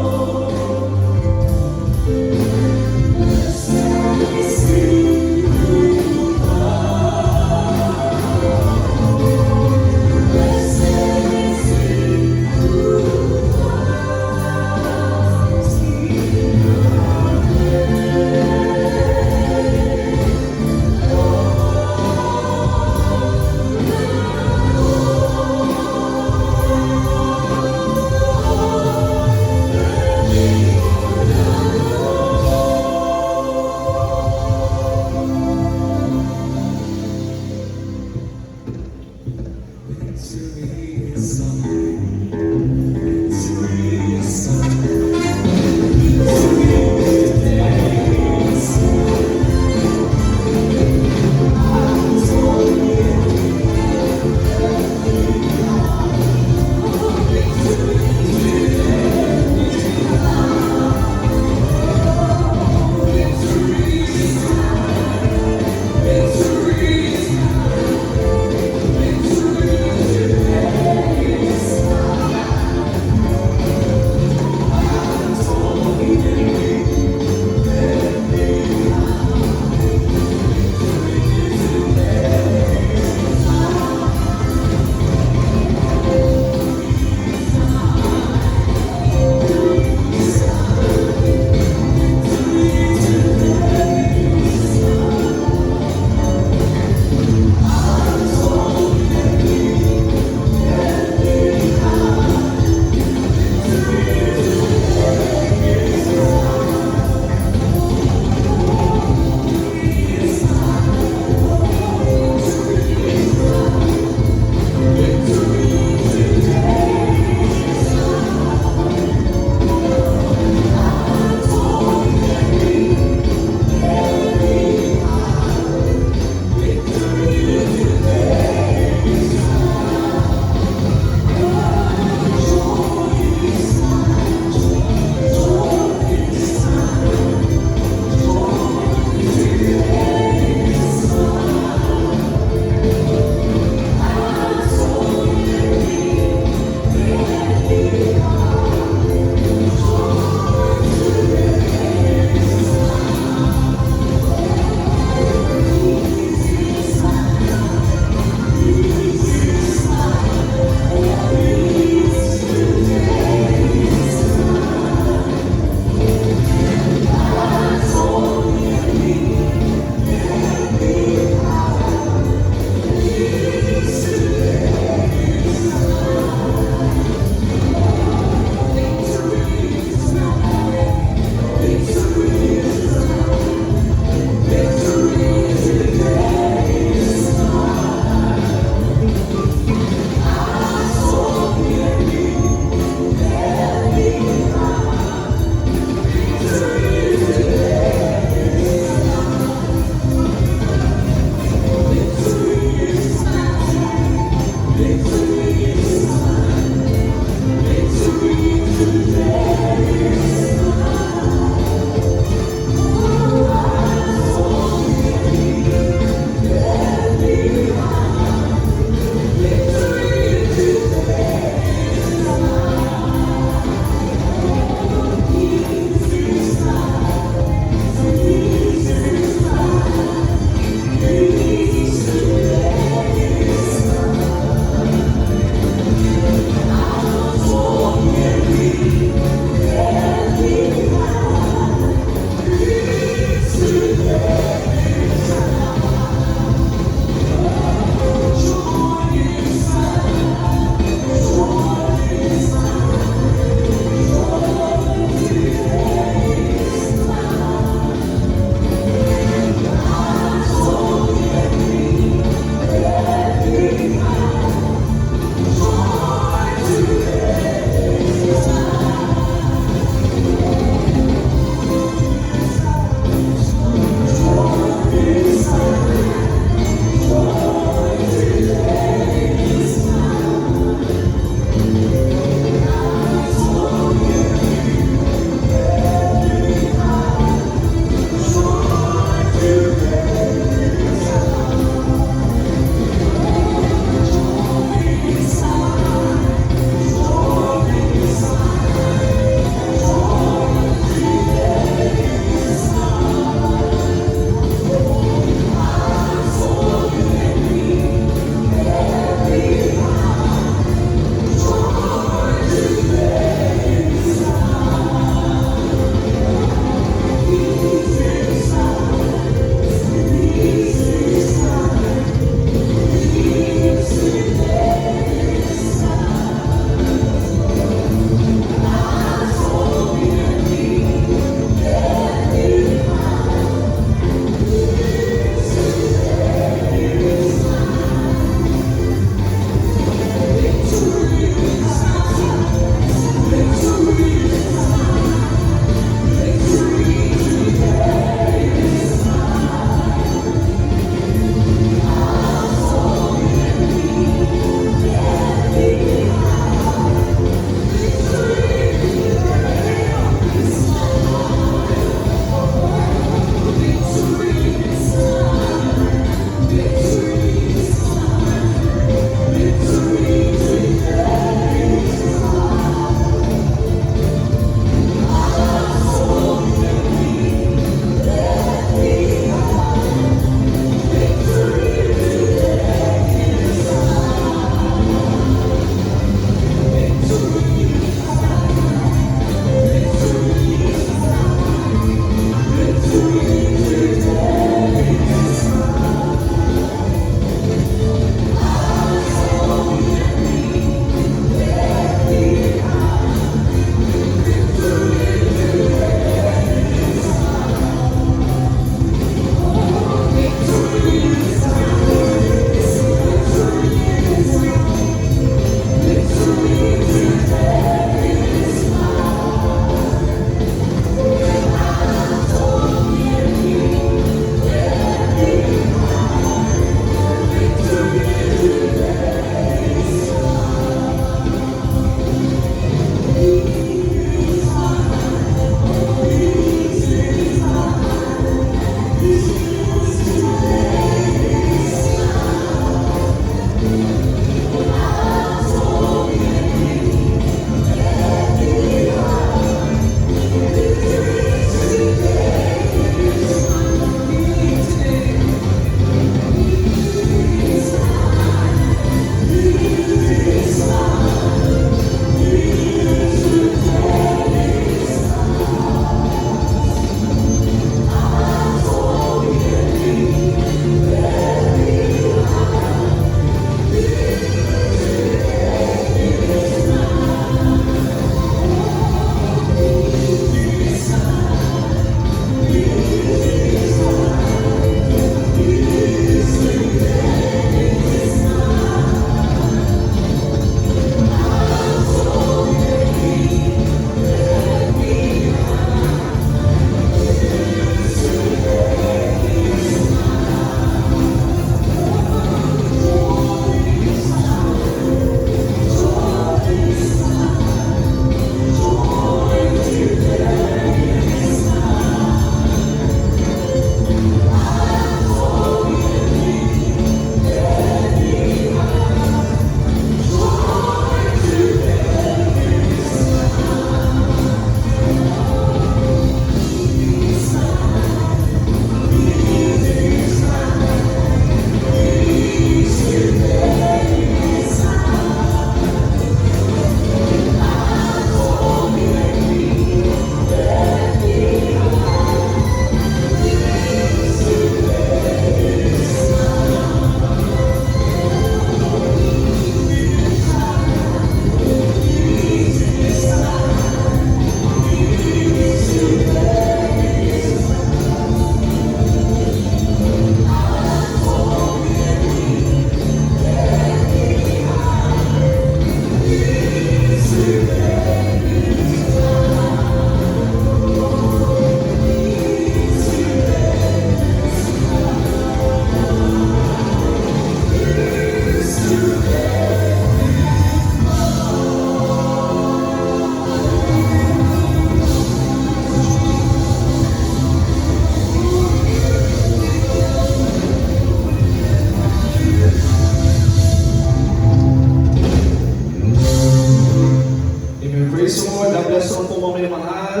Praise the Lord. God bless all po mga minamahal.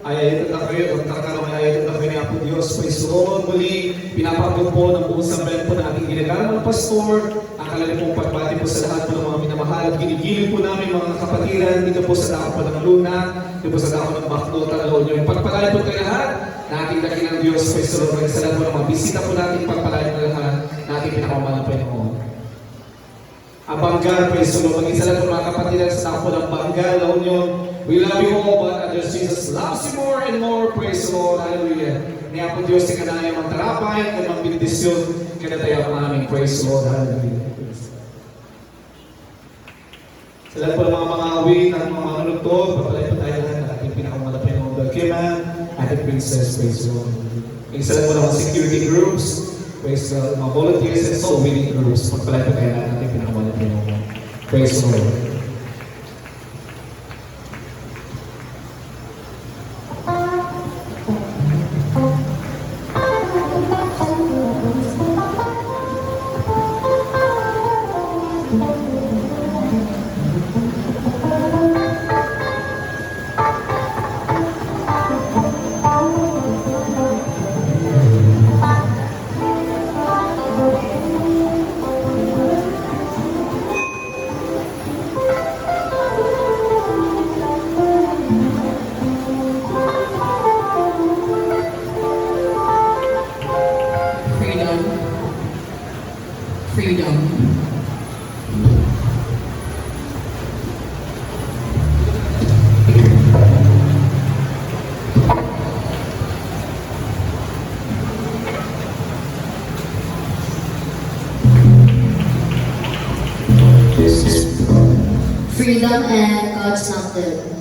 Ay na kayo, ang tatanong ay na kayo ni Apo Diyos. Praise the Lord. Muli, pinapabot po ng buong sambayan po na ating ginagawa ng pastor. Ang kalali pong pagbati po sa lahat po ng mga minamahal. At ginigilin po namin mga kapatiran dito po sa dako po ng Luna, dito po sa dako ng Baklo, Talon nyo. Pagpalain po kayo lahat na ating dakilang Diyos. Praise the Lord. Maraming salamat po ng mga bisita po natin. Pagpalain po lahat na ating pinakamahal na Panginoon. Ang Banggal, praise the Lord. Mag-isa lang po mga kapatiran sa dako ng Banggal, La Union. We love you all, but as Jesus loves you more and more. Praise the Lord. Hallelujah. Niya po Diyos, tika na yung mantarapay, at magbindisyon, kada tayo ang aming. Praise the Lord. Hallelujah. Sa lahat po ng mga awit, at mga manunugtog, papalay po tayo lahat ng ating pinakamalapay ng mga Belkiman, ating princess. Praise the Lord. Sa lahat po ng mga security groups, praise the Lord, mga volunteers and soul winning groups, pagpalay po tayo lahat ng ating pinakamalapay ng mga. Praise the Lord. Freedom. Freedom and God's not dead.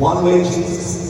One way, Jesus.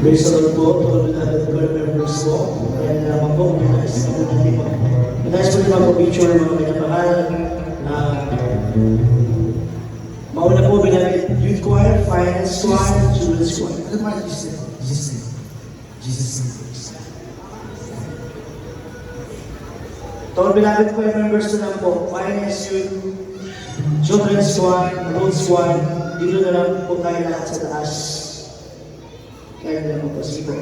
Praise the Lord po, tulad natin ko members po. Kaya naman po, minais po natin mag-picture mga pinapangalan na mauna po binagay youth choir, finance choir, children's choir. Ano ba Jesus first. Tawag binagay ko yung members na lang po, finance youth, children's choir, roads choir, dito na lang po tayo lahat sa taas. Kaya nila magpasipo.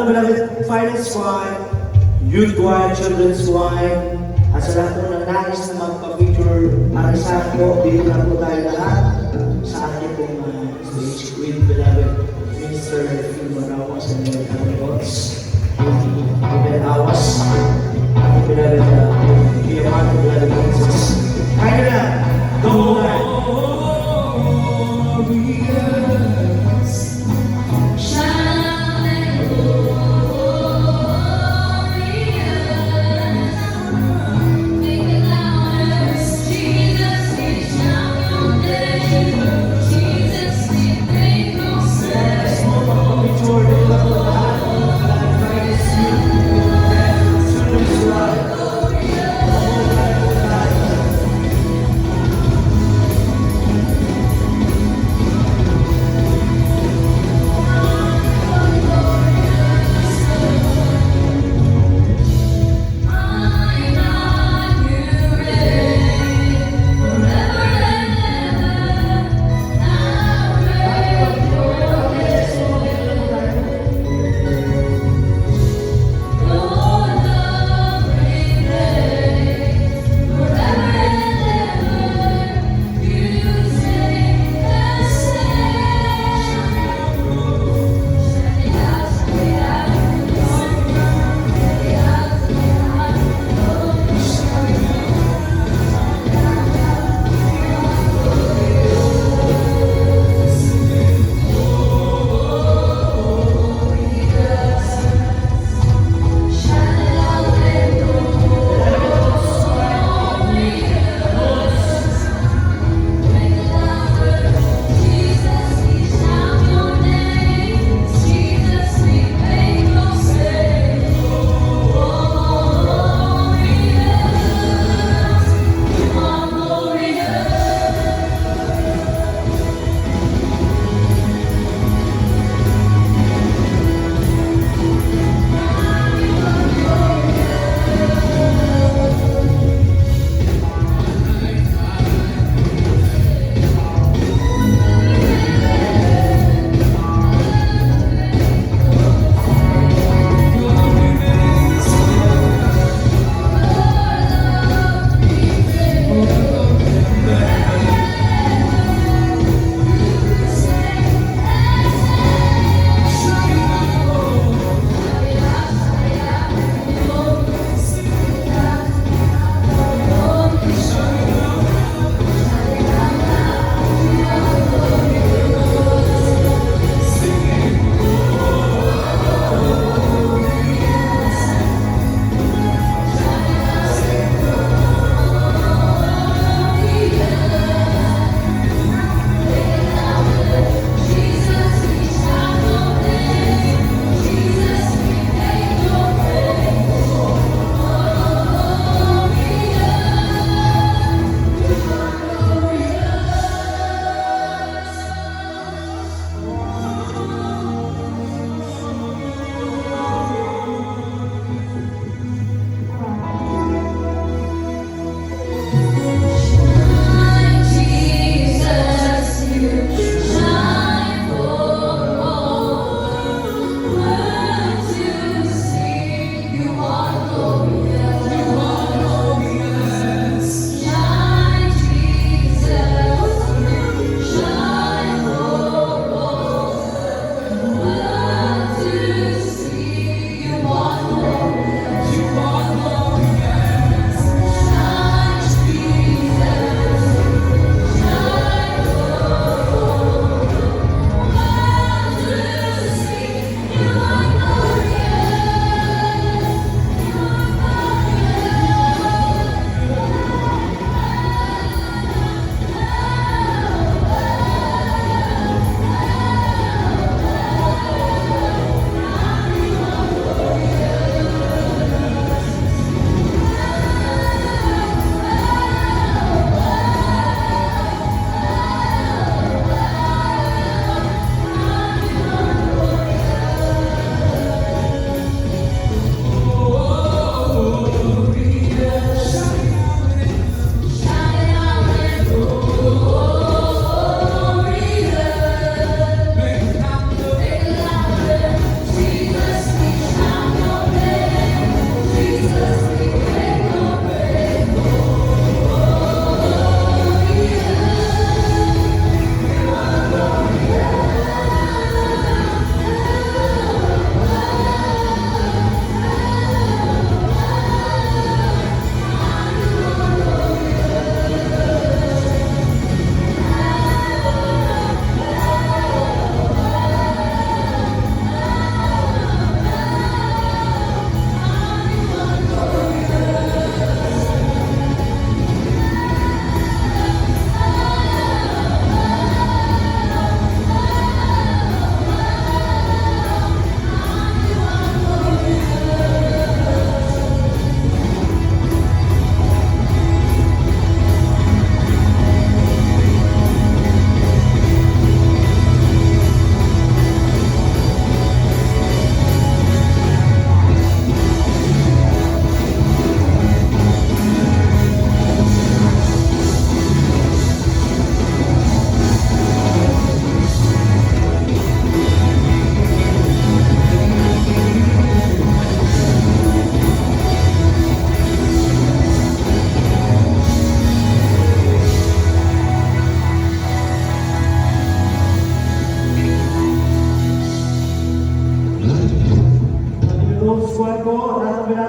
mga beloved finance squad, youth choir, children's choir, at sa lahat po ng nais na magpa-picture, arisan po, dito na po tayo lahat sa ating pong stage with beloved Minister Phil Manawas and the Catholic Bots, Ibn Awas, ating beloved Kiyaman, beloved Princess. Kaya na, go on!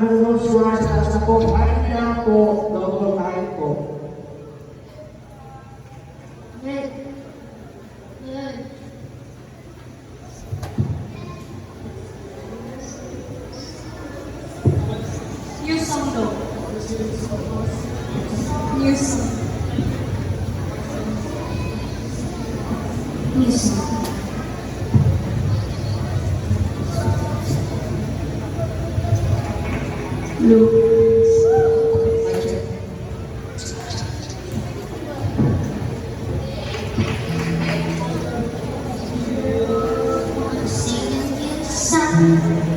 nanonood sa taas na po. Kahit na po, double kahit po. Red. Red. New song daw. New song. News. Blue. Sun.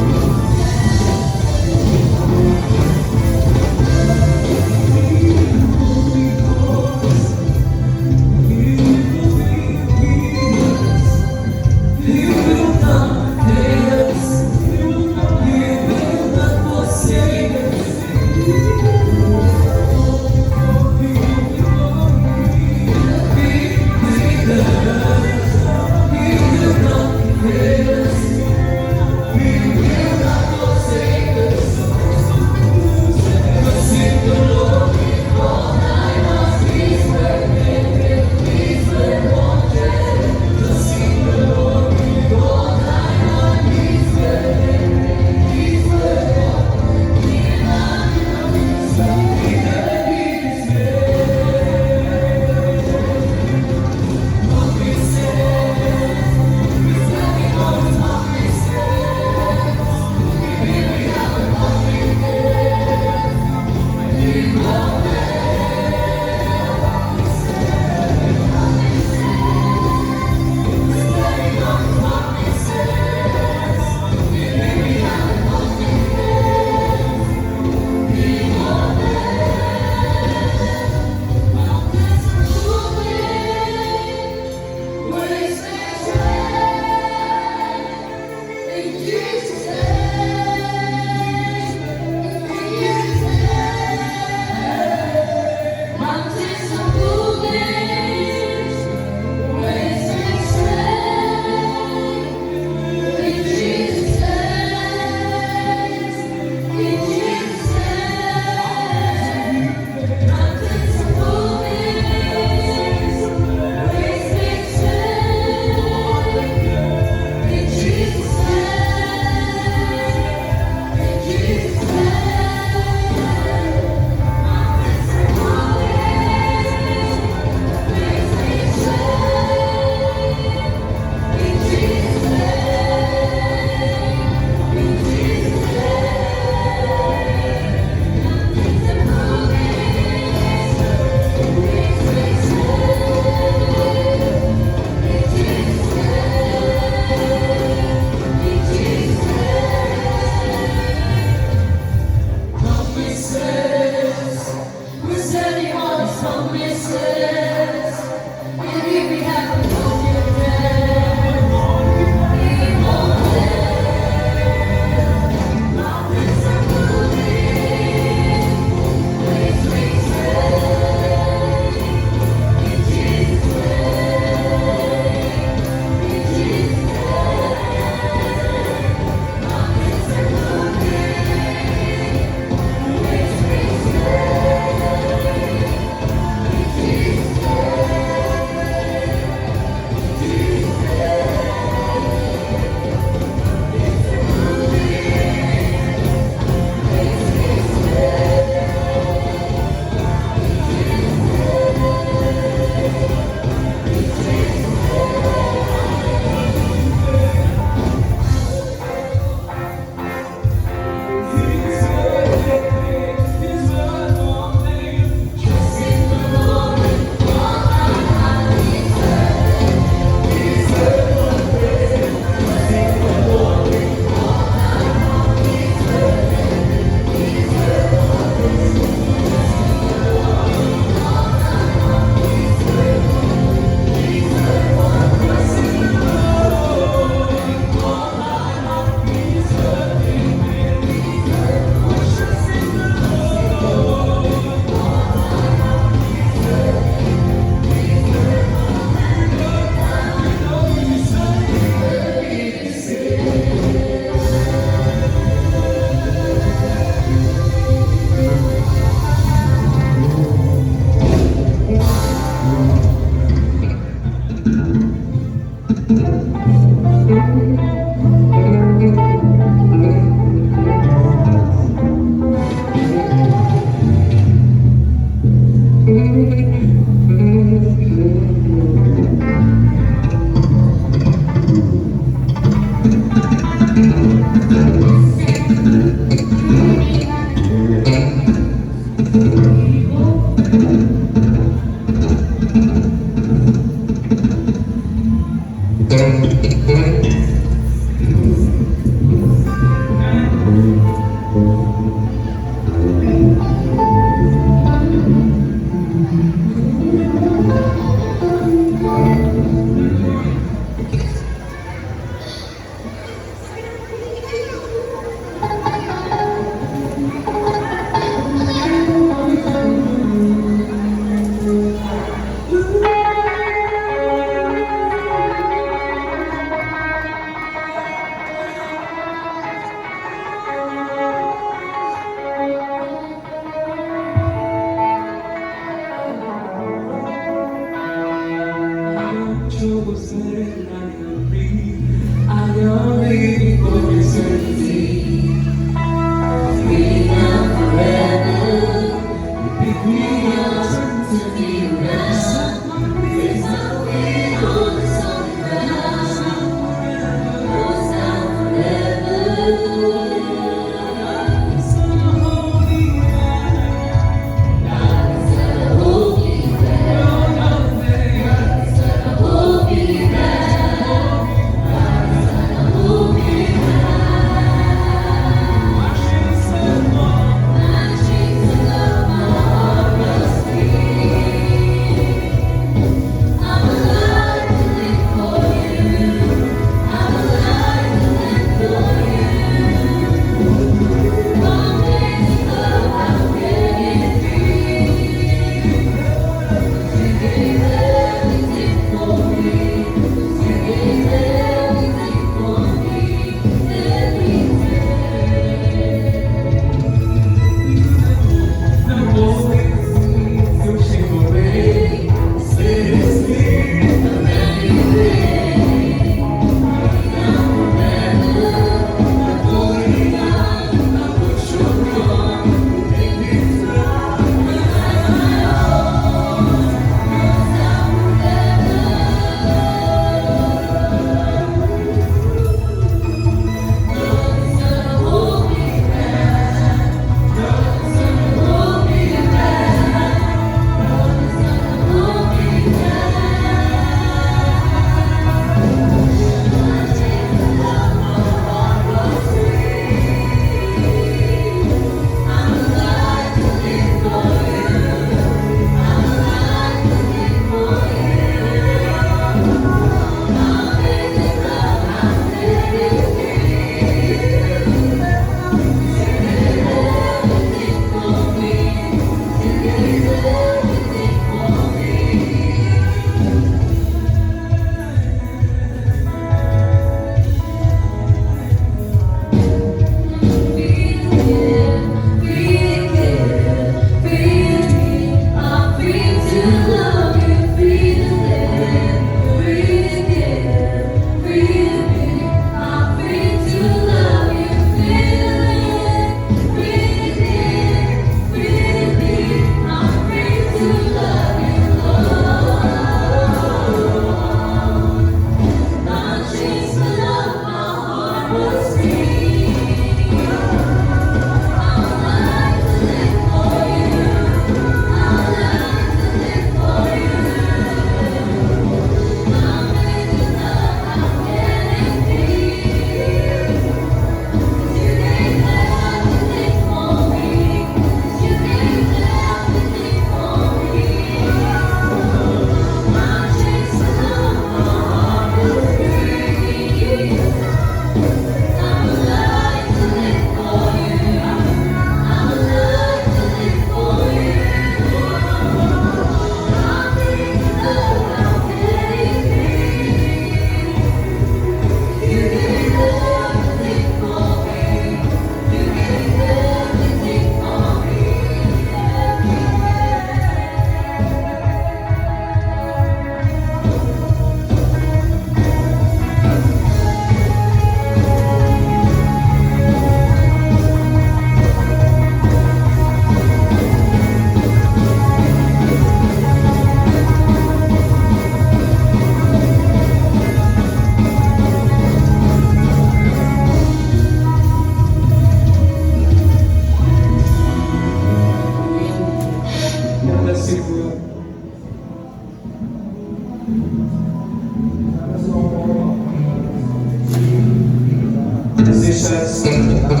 Musicians, pangkat,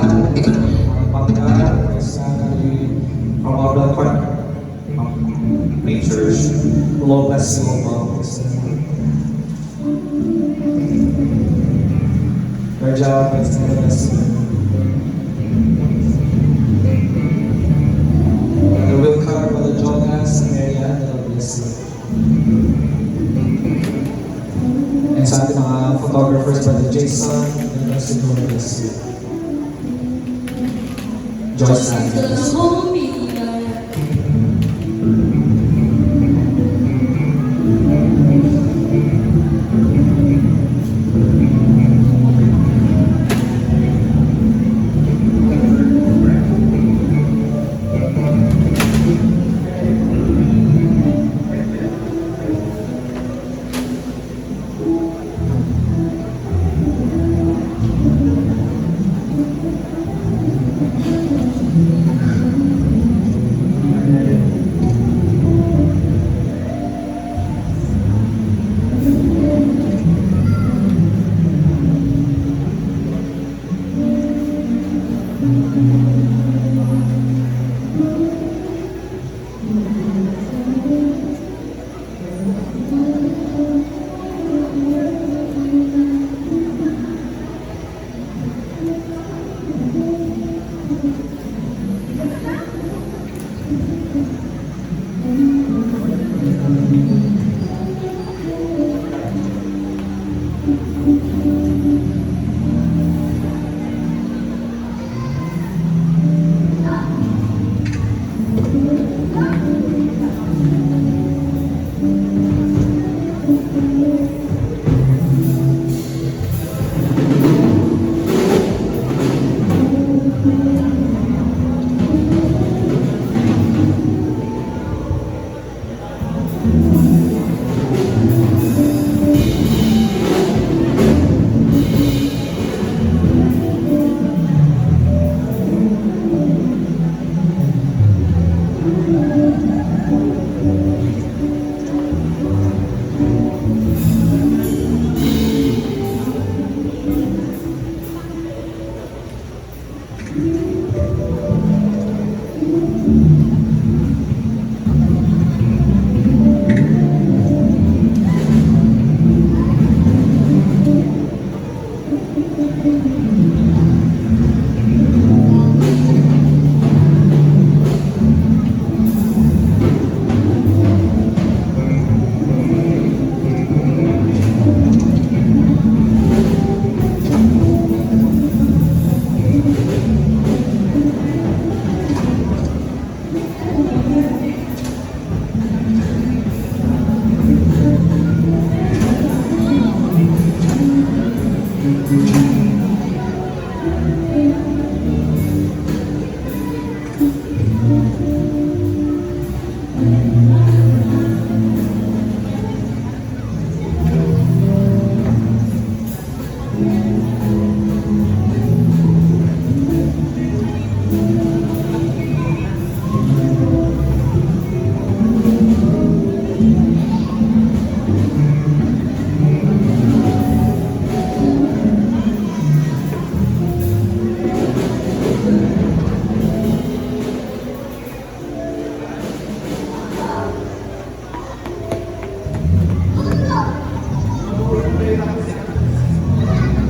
from our Belcourt, main church, Lord bless you all. Great job, it's God bless you. The will cover Brother Jonas and Marianne, God bless you. And sa ating mga photographers, Brother Jason, God bless you, God bless you. Joyce and God bless you.